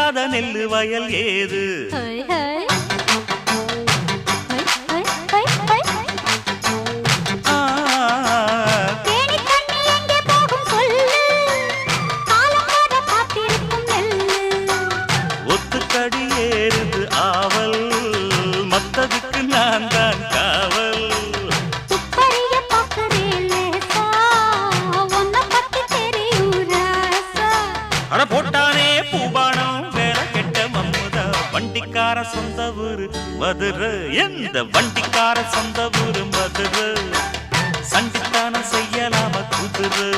விதைக்காத நெல்லு வயல் ஏது? ஒத்துக்கடி ஏறுது ஆவல், மத்ததுக்கு நான் தான் காவல். அட போட்டானே பூபானம் வேலை கெட்ட மம்முதா. வண்டிக்கார சொந்த ஊரு மதுரை, எந்த வண்டிக்கார சொந்த ஊரு மதுரை. சண்டித்தானம் செய்யலாம குதிரை.